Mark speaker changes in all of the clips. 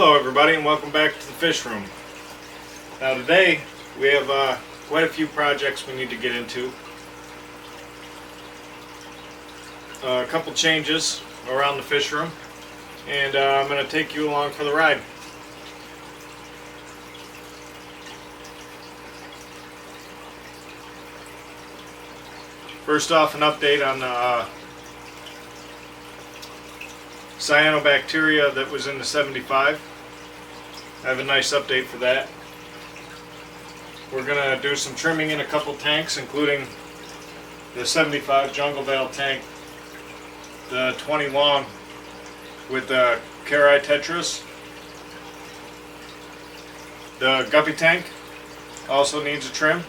Speaker 1: Hello everybody and welcome back to the fish room. Now today we have quite a few projects we need to get into. A couple changes around the fish room, and I'm going to take you along for the ride. First off, an update on cyanobacteria that was in the 75. I have a nice update for that. We're going to do some trimming in a couple tanks, including the 75 jungle veil tank, the 20 long with the Cari tetras. The guppy tank also needs a trim.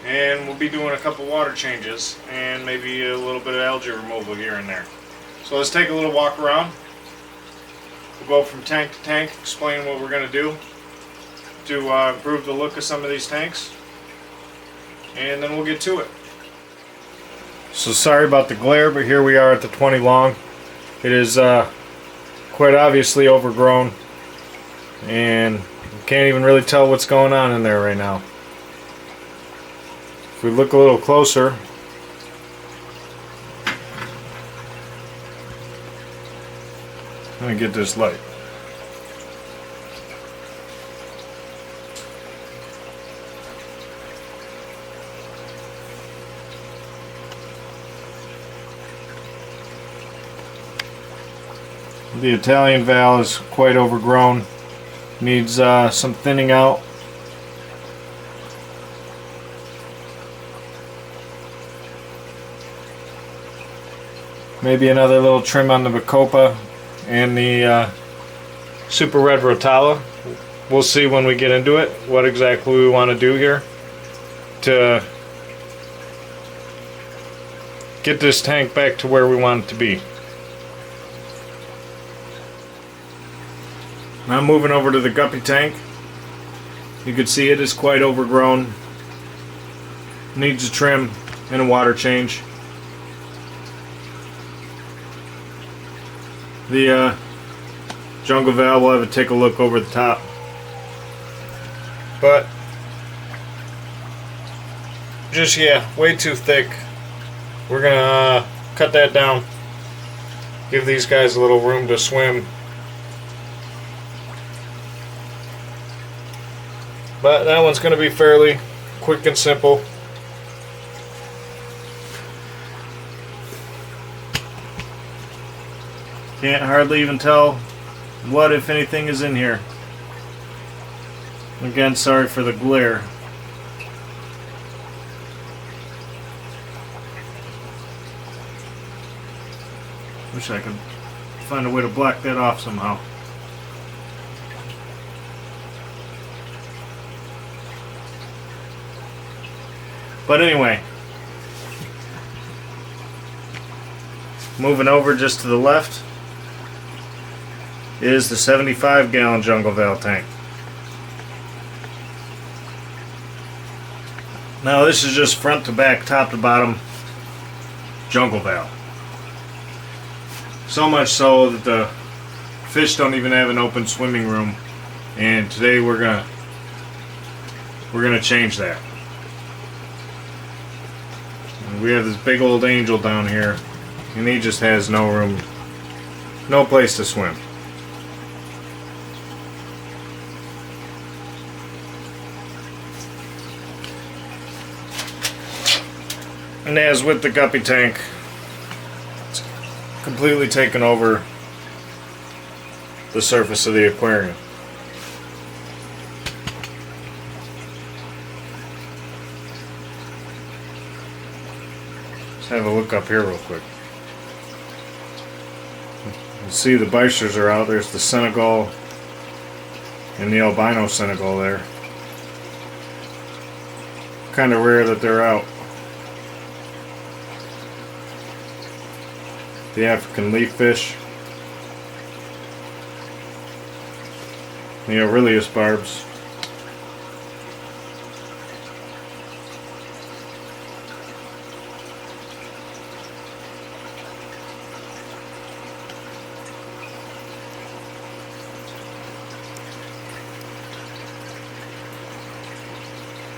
Speaker 1: And we'll be doing a couple water changes and maybe a little bit of algae removal here and there. So let's take a little walk around. We'll go from tank to tank, explain what we're going to do to improve the look of some of these tanks, and then we'll get to it. So sorry about the glare, but here we are at the 20 long. It is quite obviously overgrown, and you can't even really tell what's going on in there right now. If we look a little closer, let me get this light. The Italian valve is quite overgrown, needs some thinning out. Maybe another little trim on the Bacopa and the Super Red Rotala. We'll see when we get into it what exactly we want to do here to get this tank back to where we want it to be. Now moving over to the guppy tank. You can see it is quite overgrown. Needs a trim and a water change. The jungle valve, will have to take a look over the top, but just way too thick. We're gonna cut that down, give these guys a little room to swim, but that one's gonna be fairly quick and simple. Can't hardly even tell what, if anything, is in here. Again, sorry for the glare. Wish I could find a way to block that off somehow. But anyway, moving over just to the left is the 75-gallon jungle veil tank. Now this is just front to back, top to bottom jungle veil. So much so that the fish don't even have an open swimming room, and today we're gonna change that. And we have this big old angel down here, and he just has no room, no place to swim. And as with the guppy tank, it's completely taken over the surface of the aquarium. Let's have a look up here real quick. You see the bysters are out. There's the Senegal and the albino Senegal there. Kind of rare that they're out. The African leaf fish, the Aurelius barbs,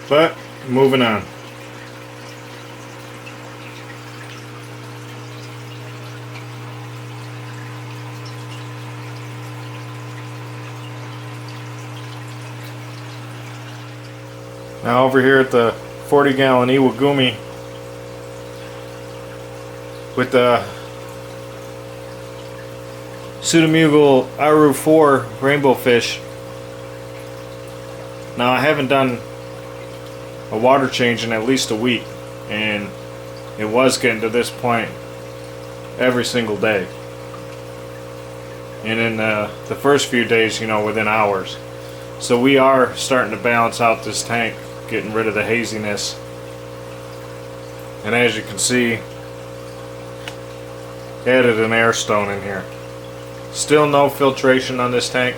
Speaker 1: But moving on. Now over here at the 40-gallon Iwagumi with the Pseudomugal Aru 4 rainbow fish. Now I haven't done a water change in at least a week, and it was getting to this point every single day. And in the first few days, you know, within hours. So we are starting to balance out this tank, getting rid of the haziness. And as you can see, added an air stone in here. Still no filtration on this tank,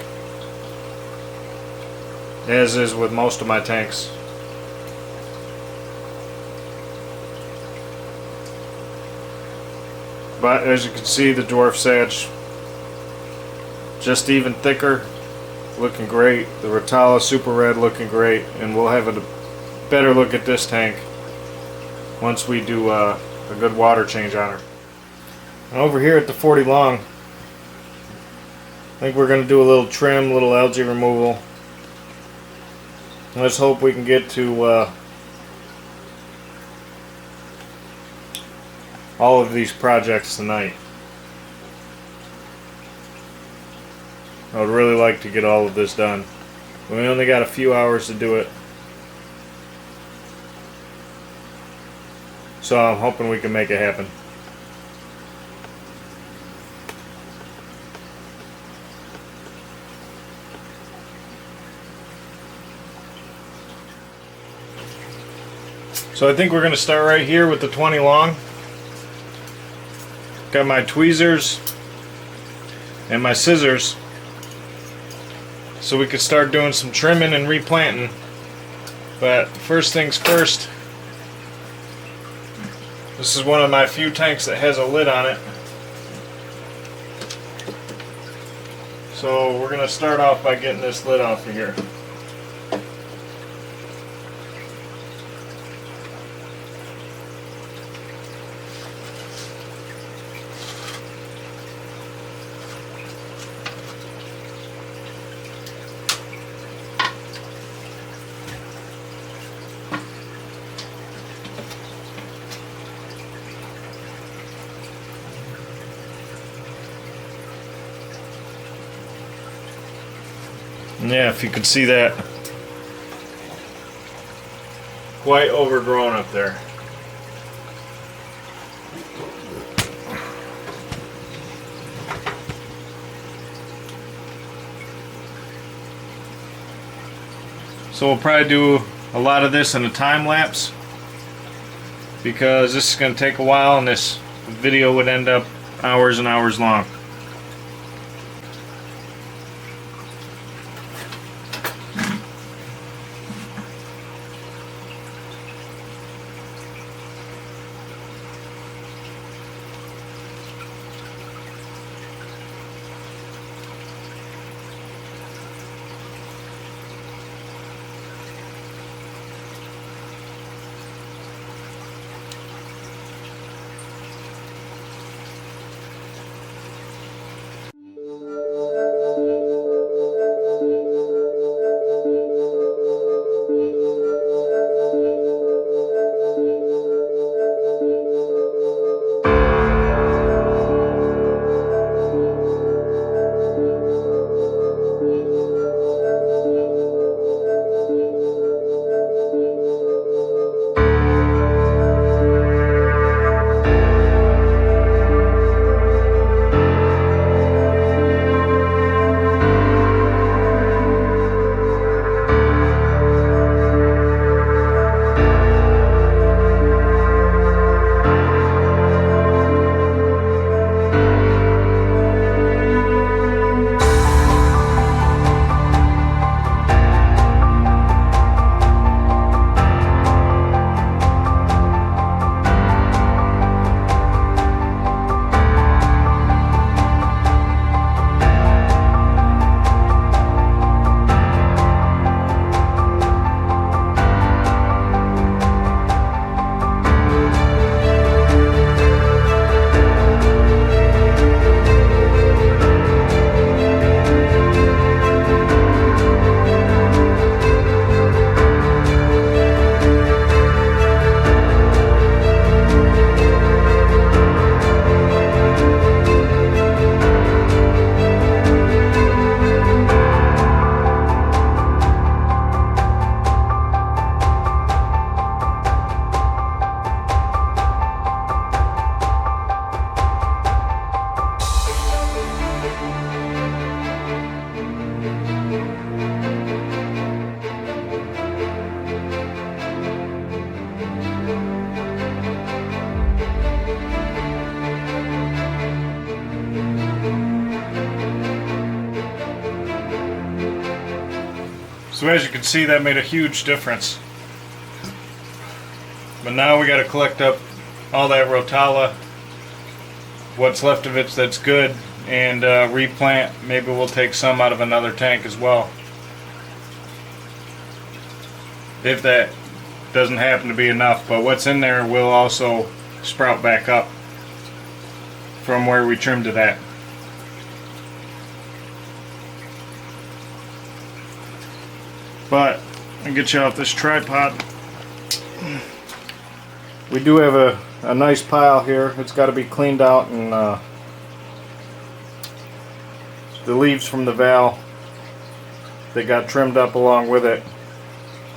Speaker 1: as is with most of my tanks. But as you can see, the dwarf sedge just even thicker, looking great. The Rotala Super Red looking great, and we'll have a better look at this tank once we do a good water change on her. And over here at the 40 long, I think we're going to do a little trim, little algae removal. Let's hope we can get to all of these projects tonight. I would really like to get all of this done. We only got a few hours to do it, so I'm hoping we can make it happen. So I think we're going to start right here with the 20 long. Got my tweezers and my scissors, so we could start doing some trimming and replanting. But first things first, this is one of my few tanks that has a lid on it. So we're going to start off by getting this lid off of here. Yeah, if you can see that, quite overgrown up there. So we'll probably do a lot of this in a time lapse, because this is going to take a while and this video would end up hours and hours long. So as you can see, that made a huge difference. But now we got to collect up all that rotala, what's left of it that's good, and replant. Maybe we'll take some out of another tank as well, if that doesn't happen to be enough. But what's in there will also sprout back up from where we trimmed it at. But I'll get you off this tripod. We do have a nice pile here. It's got to be cleaned out, and the leaves from the valve that got trimmed up along with it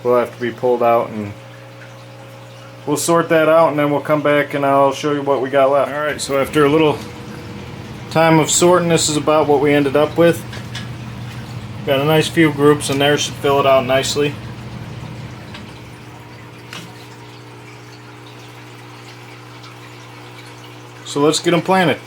Speaker 1: will have to be pulled out, and we'll sort that out, and then we'll come back and I'll show you what we got left. Alright, so after a little time of sorting, this is about what we ended up with. Got a nice few groups in there, should fill it out nicely. So let's get them planted.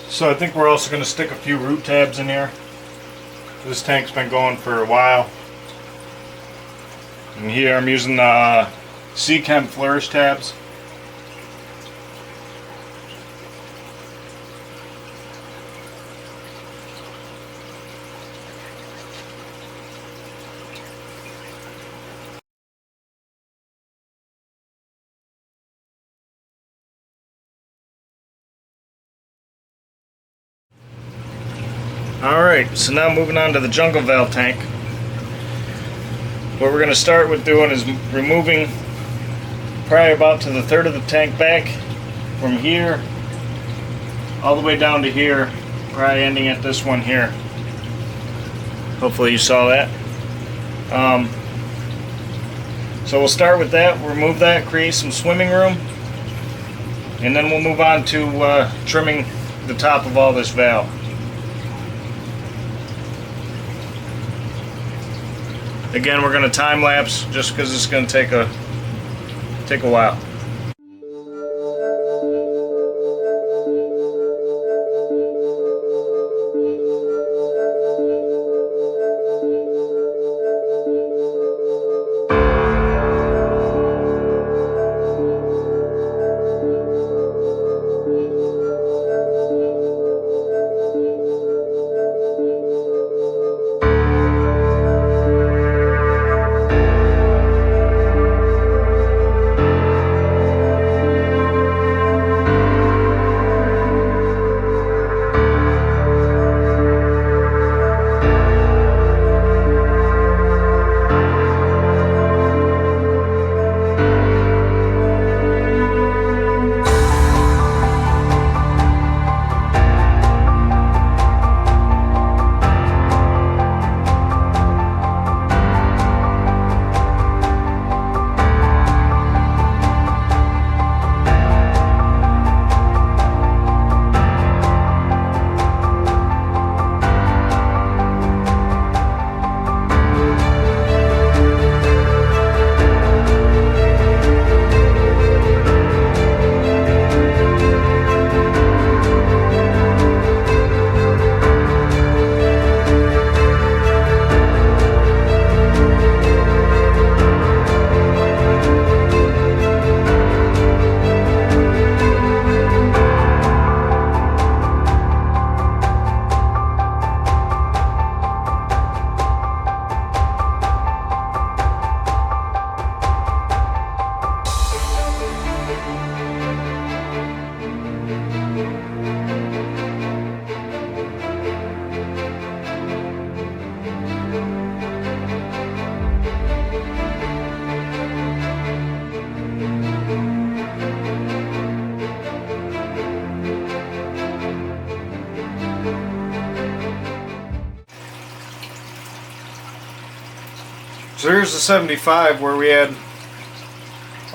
Speaker 1: So I think we're also going to stick a few root tabs in here. This tank's been going for a while. And here I'm using the Chem Flourish tabs. Alright, so now moving on to the jungle valve tank. What we're going to start with doing is removing probably about to the third of the tank back from here all the way down to here, probably ending at this one here. Hopefully you saw that. So we'll start with that, remove that, create some swimming room, and then we'll move on to trimming the top of all this valve. Again, we're going to time lapse just because it's going to take a while. So here's the 75 where we had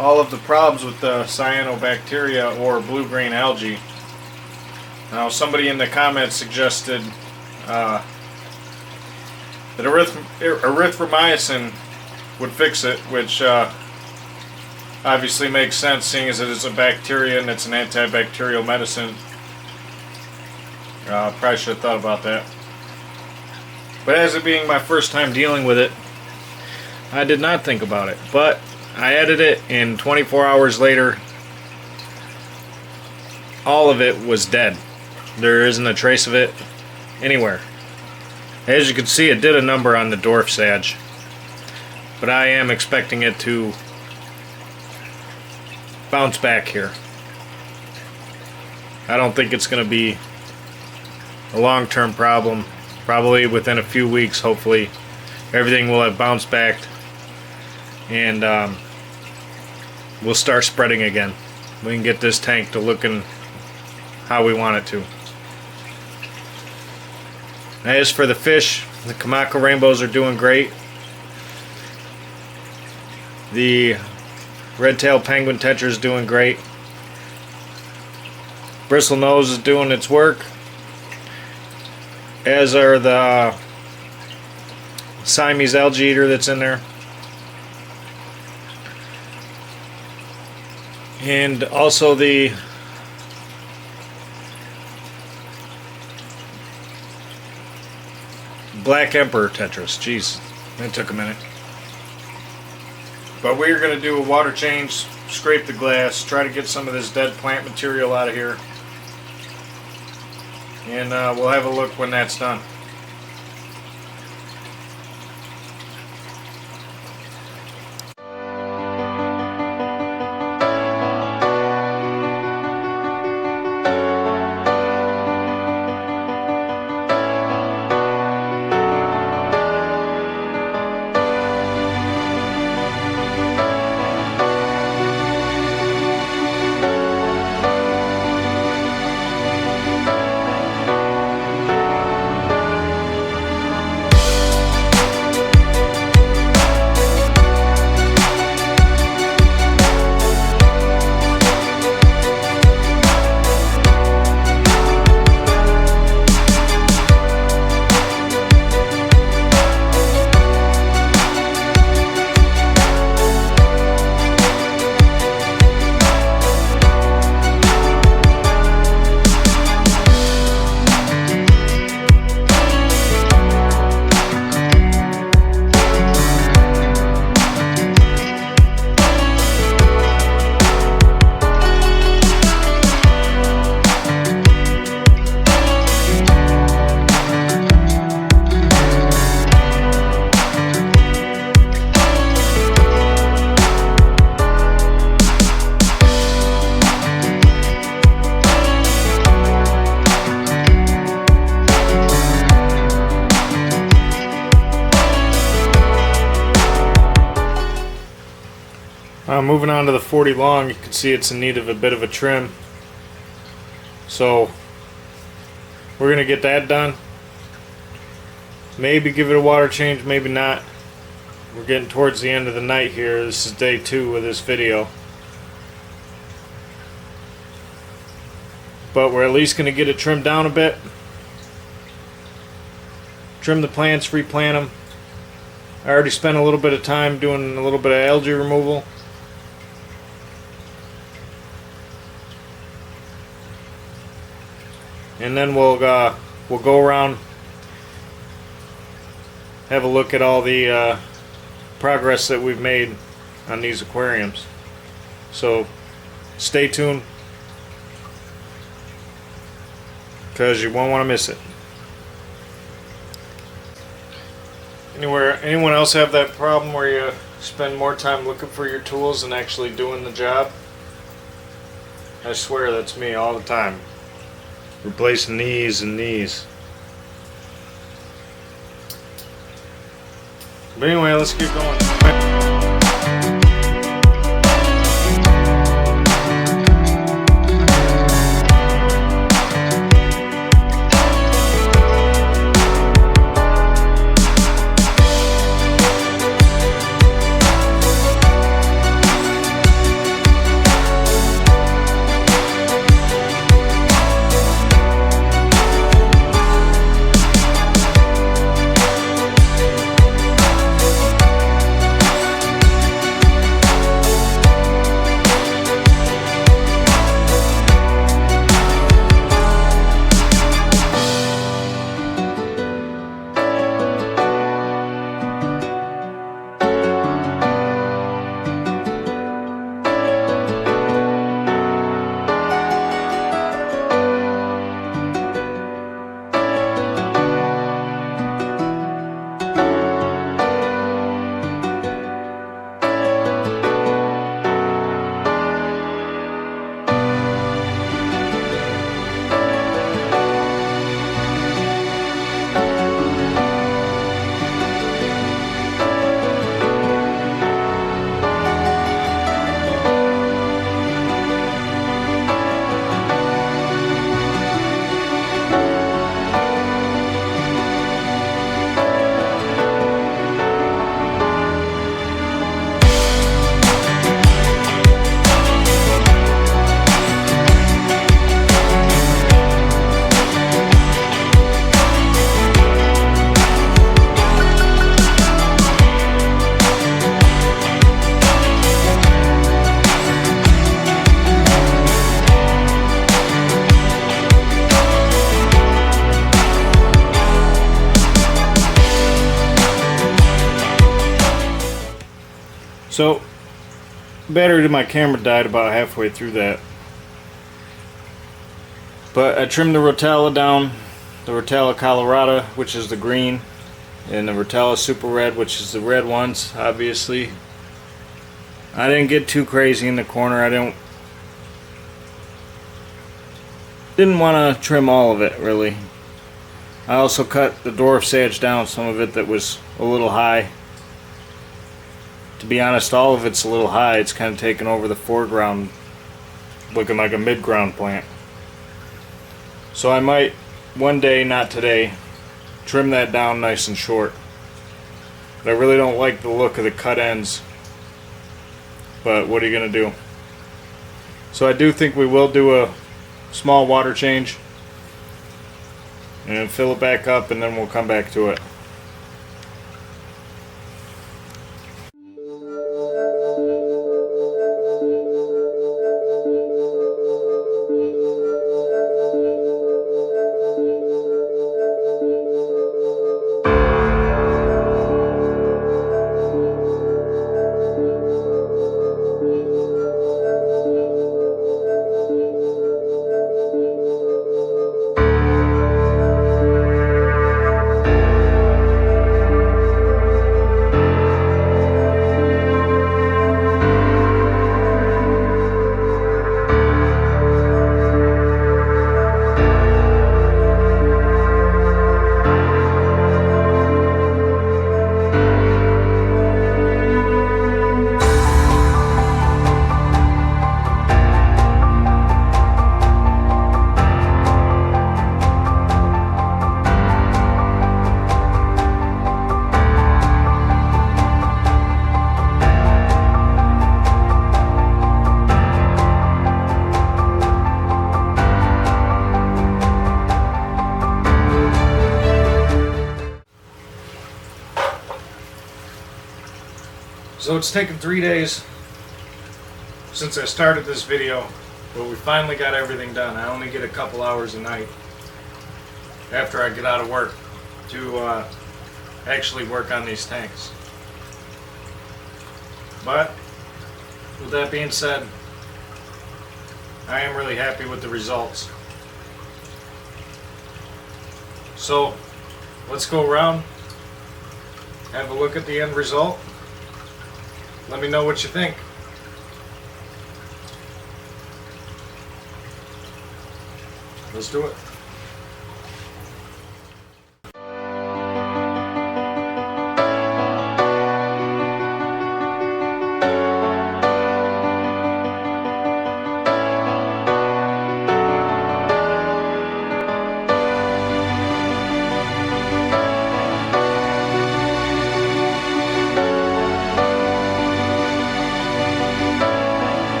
Speaker 1: all of the problems with the cyanobacteria or blue-green algae. Now somebody in the comments suggested that erythromycin would fix it, which obviously makes sense seeing as it is a bacteria and it's an antibacterial medicine. Probably should have thought about that. But as it being my first time dealing with it, I did not think about it. But I added it, and 24 hours later, all of it was dead. There isn't a trace of it anywhere. As you can see, it did a number on the dwarf sage, but I am expecting it to bounce back here. I don't think it's going to be a long-term problem. Probably within a few weeks, hopefully, everything will have bounced back, and we'll start spreading again. We can get this tank to looking how we want it to. As for the fish, the Kamako rainbows are doing great. The red-tailed penguin tetra is doing great. Bristlenose is doing its work, as are the Siamese algae eater that's in there. And also the Black Emperor tetras. Jeez, that took a minute. But we're going to do a water change, scrape the glass, try to get some of this dead plant material out of here. And we'll have a look when that's done. Moving on to the 40 long, you can see it's in need of a bit of a trim. So we're going to get that done. Maybe give it a water change, maybe not. We're getting towards the end of the night here. This is day 2 of this video. But we're at least going to get it trimmed down a bit. Trim the plants, replant them. I already spent a little bit of time doing a little bit of algae removal. And then we'll go around, have a look at all the progress that we've made on these aquariums. So stay tuned, because you won't want to miss it. Anyone else have that problem where you spend more time looking for your tools than actually doing the job? I swear that's me all the time. Replacing these and these. But anyway, let's keep going. So, battery to my camera died about halfway through that. But I trimmed the Rotella down, the Rotella Colorado, which is the green, and the Rotella Super Red, which is the red ones, obviously. I didn't get too crazy in the corner. I didn't want to trim all of it, really. I also cut the dwarf sage down, some of it that was a little high. To be honest, all of it's a little high. It's kind of taken over the foreground, looking like a mid-ground plant. So I might, one day, not today, trim that down nice and short. But I really don't like the look of the cut ends. But what are you going to do? So I do think we will do a small water change. And fill it back up, and then we'll come back to it. So it's taken 3 days since I started this video, but we finally got everything done. I only get a couple hours a night after I get out of work to actually work on these tanks. But with that being said, I am really happy with the results. So let's go around, have a look at the end result. Let me know what you think. Let's do it.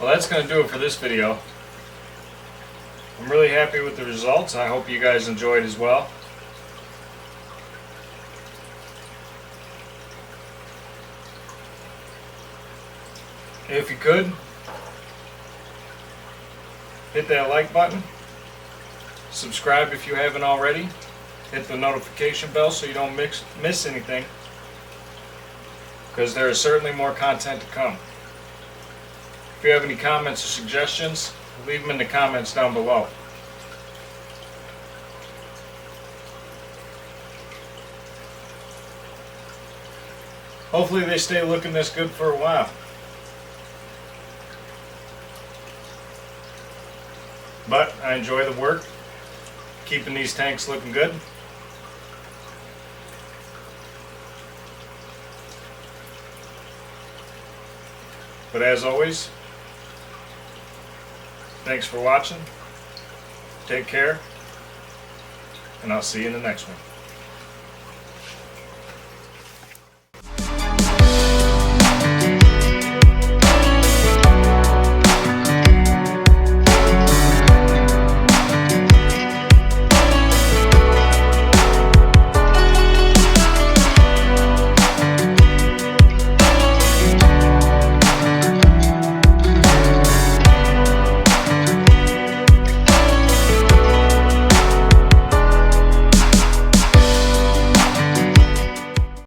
Speaker 1: Well, that's going to do it for this video. I'm really happy with the results. I hope you guys enjoyed as well. If you could, hit that like button. Subscribe if you haven't already. Hit the notification bell so you don't miss anything, because there is certainly more content to come. If you have any comments or suggestions, leave them in the comments down below. Hopefully they stay looking this good for a while. But I enjoy the work, keeping these tanks looking good. But as always, thanks for watching, take care, and I'll see you in the next one.